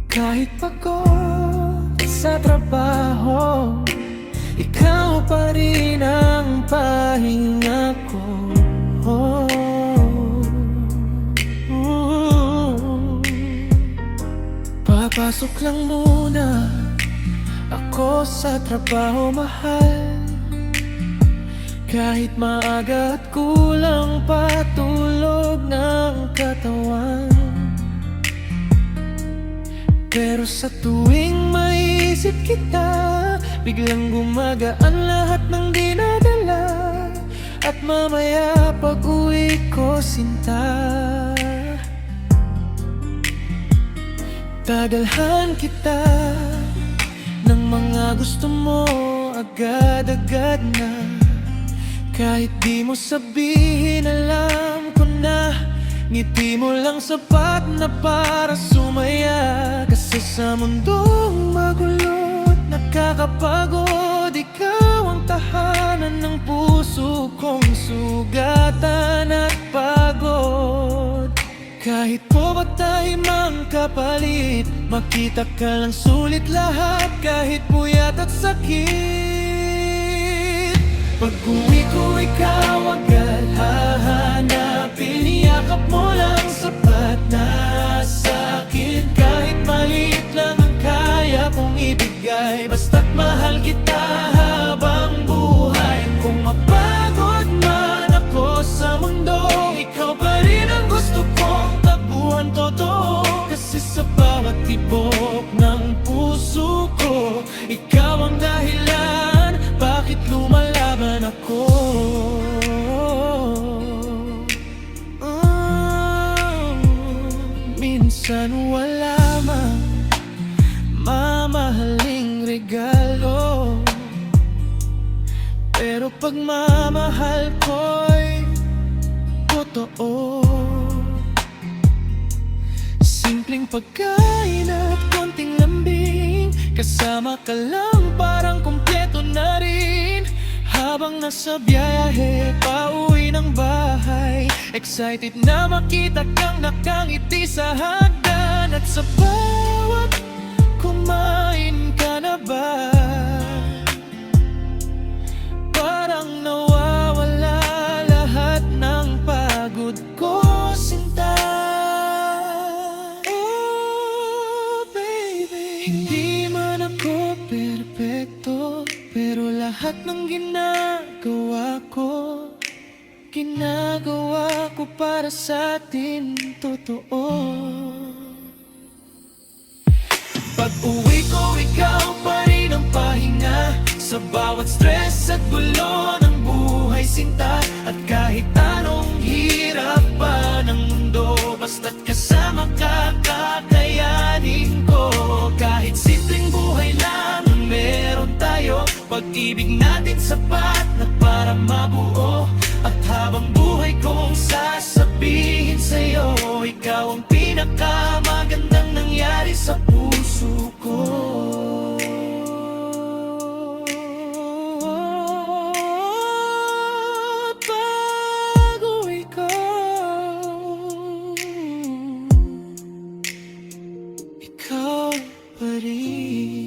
Kahit pagod sa trabaho, ikaw pa rin ang pahinga ko. Papasok lang muna ako sa trabaho, mahal. Kahit maaga at kulang patulog ng katawan, pero sa tuwing maisip kita, biglang gumagaan lahat ng dinadala. At mamaya pag uwi ko, sinta, dadalhan kita ng mga gusto mo agad-agad na. Kahit di mo sabihin, alam ko na ngiti mo lang sapat na para sumaya. Kasi sa mundong magulo't nakakapagod, ikaw ang tahanan ng puso kong sugatan at pagod. Kahit po ba tayo mang kapalit, makita ka lang sulit lahat, kahit puyat at sakit. Pag uwi ko, ikaw agad hahanapin, iyakap mo lang sapat na sa'kin. Kahit maliit lang ang kaya kong ibigay, basta't mahal kita habang buhay. Kung mapagod man ako sa mundo, ikaw pa rin ang gusto kong tabuhan, totoo. Kasi sa bawat tibok ng puso ko, ikaw ang dahilan bakit lumalaban ako. Minsan wala mang mamahaling regalo, pero pagmamahal ko'y totoo. Simpleng pagkain at konting lambing, kasama ka lang parang kumpleto na rin. Habang nasa biyahe, pauwi ng bahay, excited na makita kang nakangiti sa hagdan. At sa bawat kumain ka na ba, parang nawawala lahat ng pagod ko, sinta. Oh baby, hindi man ako perpekto, pero lahat ng ginagawa ko para sa atin, totoo. Pag uwi ko, ikaw pa rin ang pahinga sa bawat stress at gulo ng buhay, sinta. At kahit anong hirap pa ng mundo, basta't kasama ka, kakayanin ko. Kahit simpleng buhay lang ang meron tayo, pag-ibig natin sapat na para mabuo. At habang buhay kong sasabihin sa'yo, ikaw ang pinakamagandang nangyari sa puso ko. Pag uwi ko, ikaw pa rin.